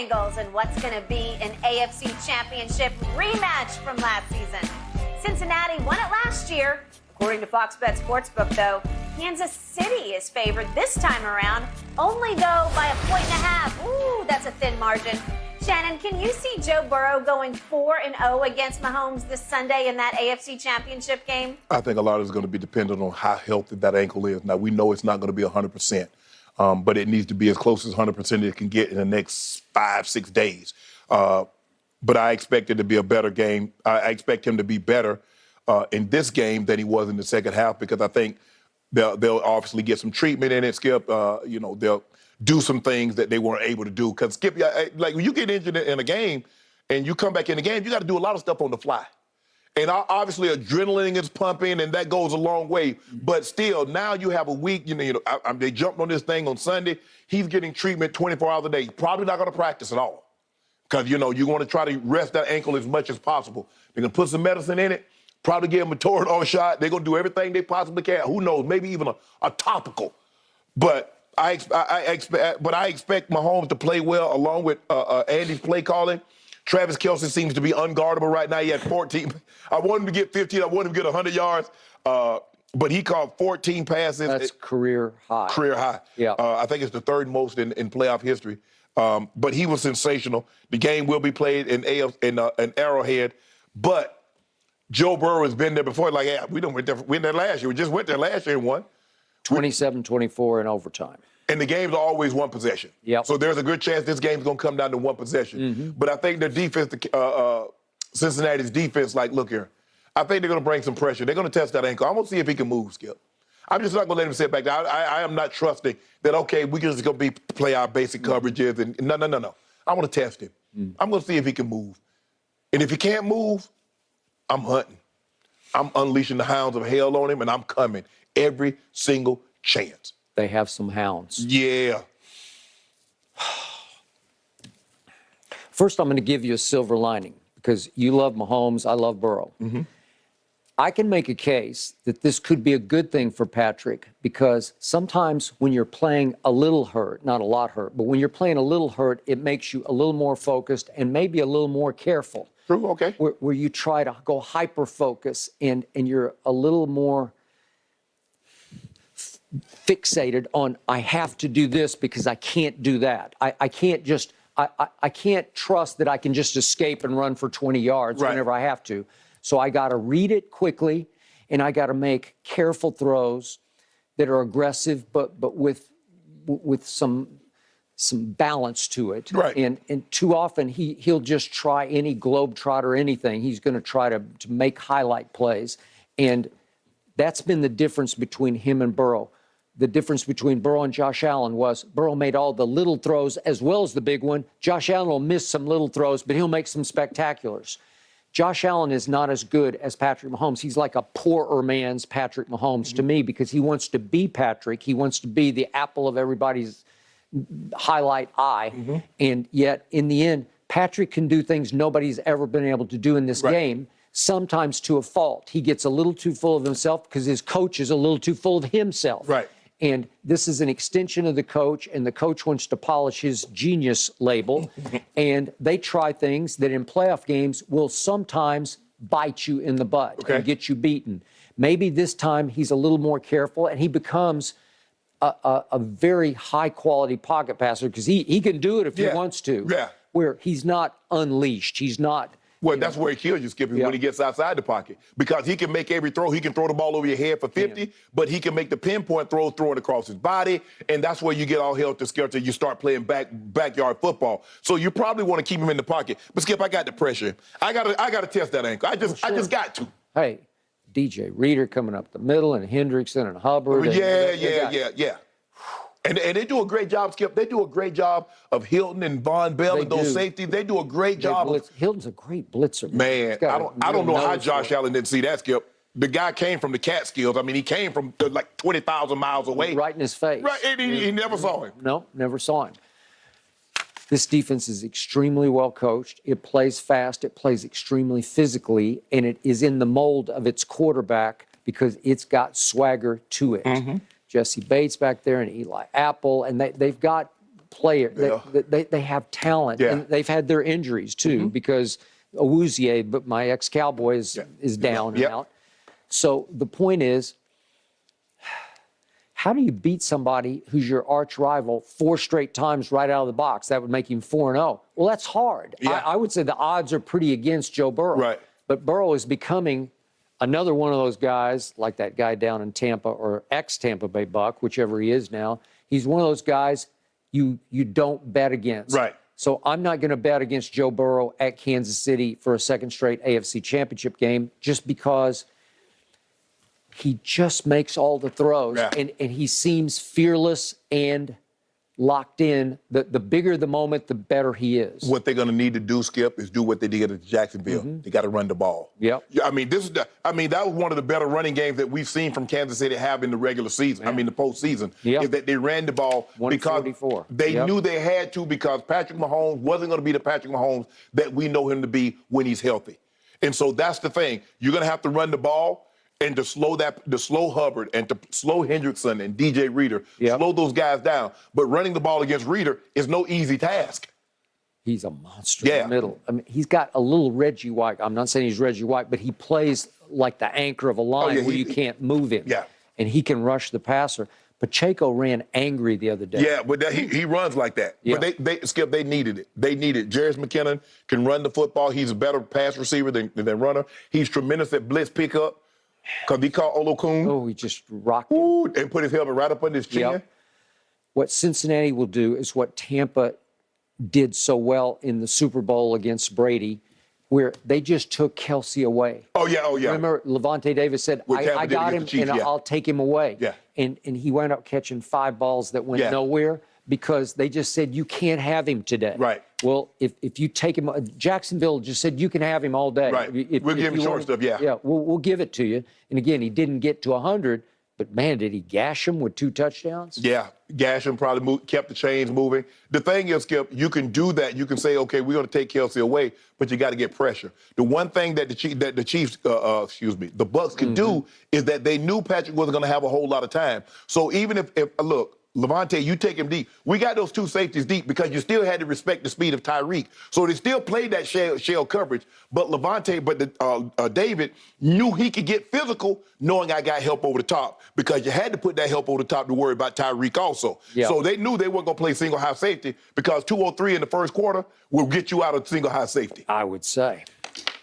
Bengals in what's going to be an AFC Championship rematch from last season. Cincinnati won it last year. According to Fox Bet Sportsbook, though, Kansas City is favored this time around, only though by 1.5. Ooh, that's a thin margin. Shannon, can you see Joe Burrow going 4-0 against Mahomes this Sunday in that AFC Championship game? I think a lot is going to be dependent on how healthy that ankle is. Now, we know it's not going to be 100%, but it needs to be as close as 100% as it can get in the next 5-6 days. But I expect it to be a better game. I expect him to be better in this game than he was in the second half, because I think they'll obviously get some treatment in it, Skip. They'll do some things that they weren't able to do. Because, Skip, like when you get injured in a game and you come back in the game, you got to do a lot of stuff on the fly. And obviously adrenaline is pumping, and that goes a long way. But still, now you have a week. They jumped on this thing on Sunday. He's getting treatment 24 hours a day. Probably not going to practice at all, because, you want to try to rest that ankle as much as possible. They're going to put some medicine in it, probably give him a Toradol shot. They're going to do everything they possibly can. Who knows? Maybe even a topical. But I expect Mahomes to play well along with Andy's play calling. Travis Kelce seems to be unguardable right now. He had 14. I want him to get 15. I want him to get 100 yards. But he caught 14 passes. That's career high. Career high. Yeah. I think it's the third most in playoff history. But he was sensational. The game will be played in Arrowhead. But Joe Burrow has been there before. Like, yeah, we went there last year. We just went there last year and won. 27-24 in overtime. And the game's always one possession. Yep. So there's a good chance this game's going to come down to one possession. Mm-hmm. But I think their defense, Cincinnati's defense, like, look here, I think they're going to bring some pressure. They're going to test that ankle. I'm going to see if he can move, Skip. I'm just not going to let him sit back there. I am not trusting that, okay, we're just going to play our basic coverages. And no. I want to test him. I'm going to see if he can move. And if he can't move, I'm hunting. I'm unleashing the hounds of hell on him, and I'm coming every single chance. They have some hounds. Yeah. First, I'm going to give you a silver lining, because you love Mahomes, I love Burrow. Mm-hmm. I can make a case that this could be a good thing for Patrick, because sometimes when you're playing a little hurt, not a lot hurt, but when you're playing a little hurt, it makes you a little more focused and maybe a little more careful. True, okay. Where you try to go hyper-focus and you're a little more fixated on, I have to do this because I can't do that. I can't trust that I can just escape and run for 20 yards whenever I have to. So I got to read it quickly, and I got to make careful throws that are aggressive, but with some balance to it. Right. And too often he'll just try any globetrot or anything. He's going to try to make highlight plays. And that's been the difference between him and Burrow. The difference between Burrow and Josh Allen was Burrow made all the little throws as well as the big one. Josh Allen will miss some little throws, but he'll make some spectaculars. Josh Allen is not as good as Patrick Mahomes. He's like a poorer man's Patrick Mahomes to me, because he wants to be Patrick. He wants to be the apple of everybody's highlight eye. Mm-hmm. And yet, in the end, Patrick can do things nobody's ever been able to do in this game, sometimes to a fault. He gets a little too full of himself because his coach is a little too full of himself. Right. And this is an extension of the coach, and the coach wants to polish his genius label. And they try things that in playoff games will sometimes bite you in the butt and get you beaten. Maybe this time he's a little more careful, and he becomes a very high-quality pocket passer, because he can do it if he wants to. Yeah. Where he's not unleashed. He's not... Well, that's where he kills you, Skippy, when he gets outside the pocket. Because he can make every throw. He can throw the ball over your head for 50, but he can make the pinpoint throw, throw it across his body, and that's where you get all helter-skelter. You start playing backyard football. So you probably want to keep him in the pocket. But, Skip, I got the pressure. I got to test that ankle. I just got to. Hey, DJ Reader coming up the middle, and Hendrickson and Hubbard. Yeah. And they do a great job, Skip. They do a great job of Hilton and Von Bell and those safeties. They do a great job. Hilton's a great blitzer. Man, I don't know how Josh Allen didn't see that, Skip. The guy came from the Catskills. I mean, he came from like 20,000 miles away. Right in his face. Right, and he never saw him. No, never saw him. This defense is extremely well coached. It plays fast. It plays extremely physically, and it is in the mold of its quarterback because it's got swagger to it. Mm-hmm. Jesse Bates back there and Eli Apple, and they've got player. Yeah. They have talent, Yeah. and they've had their injuries too because Awuzie, but my ex-Cowboy is down and out. So the point is, how do you beat somebody who's your arch rival 4 straight times right out of the box? That would make him 4-0. Well, that's hard. Yeah. I would say the odds are pretty against Joe Burrow. Right. But Burrow is becoming another one of those guys, like that guy down in Tampa or ex-Tampa Bay Buck, whichever he is now. He's one of those guys you don't bet against. Right. So I'm not going to bet against Joe Burrow at Kansas City for a second straight AFC Championship game just because he just makes all the throws. Yeah. And he seems fearless and locked in. The bigger the moment, the better he is. What they're going to need to do, Skip, is do what they did at Jacksonville. They got to run the ball. Yep. Yeah, I mean, that was one of the better running games that we've seen from Kansas City have in the regular season. I mean, the postseason. Yep. Is that they ran the ball because 144. they knew they had to, because Patrick Mahomes wasn't going to be the Patrick Mahomes that we know him to be when he's healthy. And so that's the thing. You're going to have to run the ball. And to slow Hubbard and to slow Hendrickson and DJ Reader, slow those guys down. But running the ball against Reader is no easy task. He's a monster in the middle. I mean, he's got a little Reggie White. I'm not saying he's Reggie White, but he plays like the anchor of a line where you can't move him. Yeah. And he can rush the passer. Pacheco ran angry the other day. Yeah, but he runs like that. Yeah. But Skip, they needed it. They needed it. Jarris McKinnon can run the football. He's a better pass receiver than runner. He's tremendous at blitz pickup. Because he caught Olokun. Oh, he just rocked him. And put his helmet right up under his chin. Yep. What Cincinnati will do is what Tampa did so well in the Super Bowl against Brady, where they just took Kelsey away. Oh, yeah. Remember, Levante Davis said, I got him, and I'll take him away. Yeah. And he wound up catching 5 balls that went nowhere because they just said, you can't have him today. Right. Well, if you take him, Jacksonville just said, you can have him all day. Right. We'll give him short stuff, Yeah, we'll give it to you. And again, he didn't get to 100, but man, did he gash him with 2 touchdowns? Yeah, gash him, probably kept the chains moving. The thing is, Skip, you can do that. You can say, okay, we're going to take Kelsey away, but you got to get pressure. The one thing that the Bucs could do is that they knew Patrick wasn't going to have a whole lot of time. So even if look, Levante, you take him deep. We got those 2 safeties deep because you still had to respect the speed of Tyreek. So they still played that shell coverage. But David knew he could get physical knowing I got help over the top, because you had to put that help over the top to worry about Tyreek also. Yeah. So they knew they weren't going to play single high safety because 203 in the first quarter will get you out of single high safety. I would say.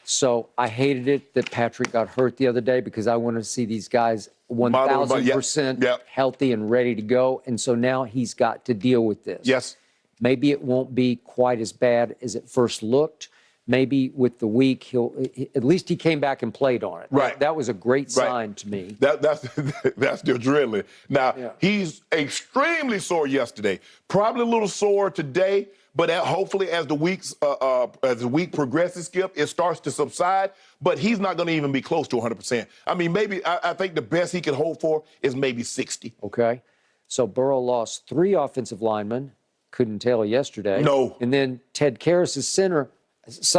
So I hated it that Patrick got hurt the other day because I wanted to see these guys 1,000% healthy and ready to go. And so now he's got to deal with this. Yes. Maybe it won't be quite as bad as it first looked. Maybe with the week, at least he came back and played on it. Right. That was a great sign to me. That's the adrenaline. Now, he's extremely sore yesterday. Probably a little sore today. But hopefully, as the week progresses, Skip, it starts to subside. But he's not going to even be close to 100%. I mean, maybe I think the best he can hope for is maybe 60. Okay. So Burrow lost 3 offensive linemen. Couldn't tell yesterday. No. And then Ted Karras' center,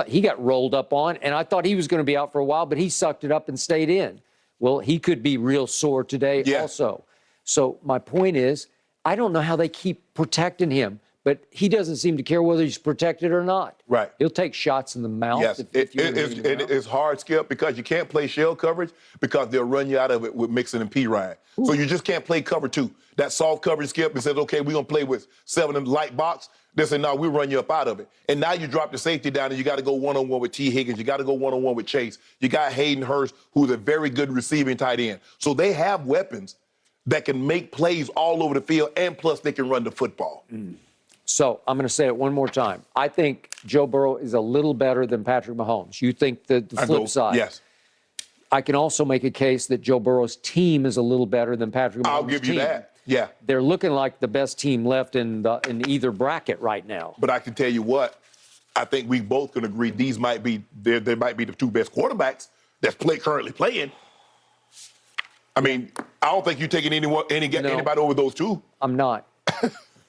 he got rolled up on, and I thought he was going to be out for a while, but he sucked it up and stayed in. Well, he could be real sore today also. So my point is, I don't know how they keep protecting him. But he doesn't seem to care whether he's protected or not. Right. He'll take shots in the mouth. Yes, it's hard, Skip, because you can't play shell coverage because they'll run you out of it with Mixon and P. Ryan. So you just can't play cover 2. That soft coverage, Skip, and says, okay, we're going to play with 7 in the light box. They say, no, we'll run you up out of it. And now you drop the safety down and you got to go one-on-one with T. Higgins. You got to go one-on-one with Chase. You got Hayden Hurst, who's a very good receiving tight end. So they have weapons that can make plays all over the field, and plus they can run the football. So I'm going to say it one more time. I think Joe Burrow is a little better than Patrick Mahomes. You think the flip side? Yes. I can also make a case that Joe Burrow's team is a little better than Patrick Mahomes' I'll give you that. Yeah. They're looking like the best team left in either bracket right now. But I can tell you what, I think we both can agree they might be the 2 best quarterbacks that's currently playing. I mean, I don't think you're taking anybody over those 2. I'm not.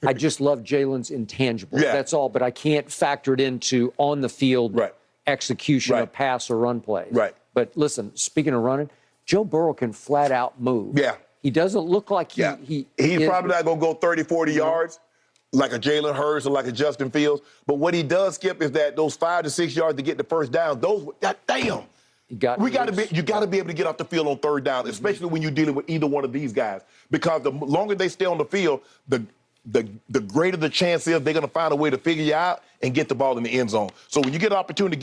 I just love Jalen's intangibles. Yeah. That's all. But I can't factor it into on the field execution of pass or run plays. Right. But listen, speaking of running, Joe Burrow can flat out move. Yeah. He doesn't look like he's probably not going to go 30, 40 yards. like a Jalen Hurts or like a Justin Fields. But what he does, Skip, is that those 5 to 6 yards to get the first down, those, damn. You got to be able to get off the field on third down, especially when you're dealing with either one of these guys. Because the longer they stay on the field, the greater the chance is they're going to find a way to figure you out and get the ball in the end zone. So when you get an opportunity to get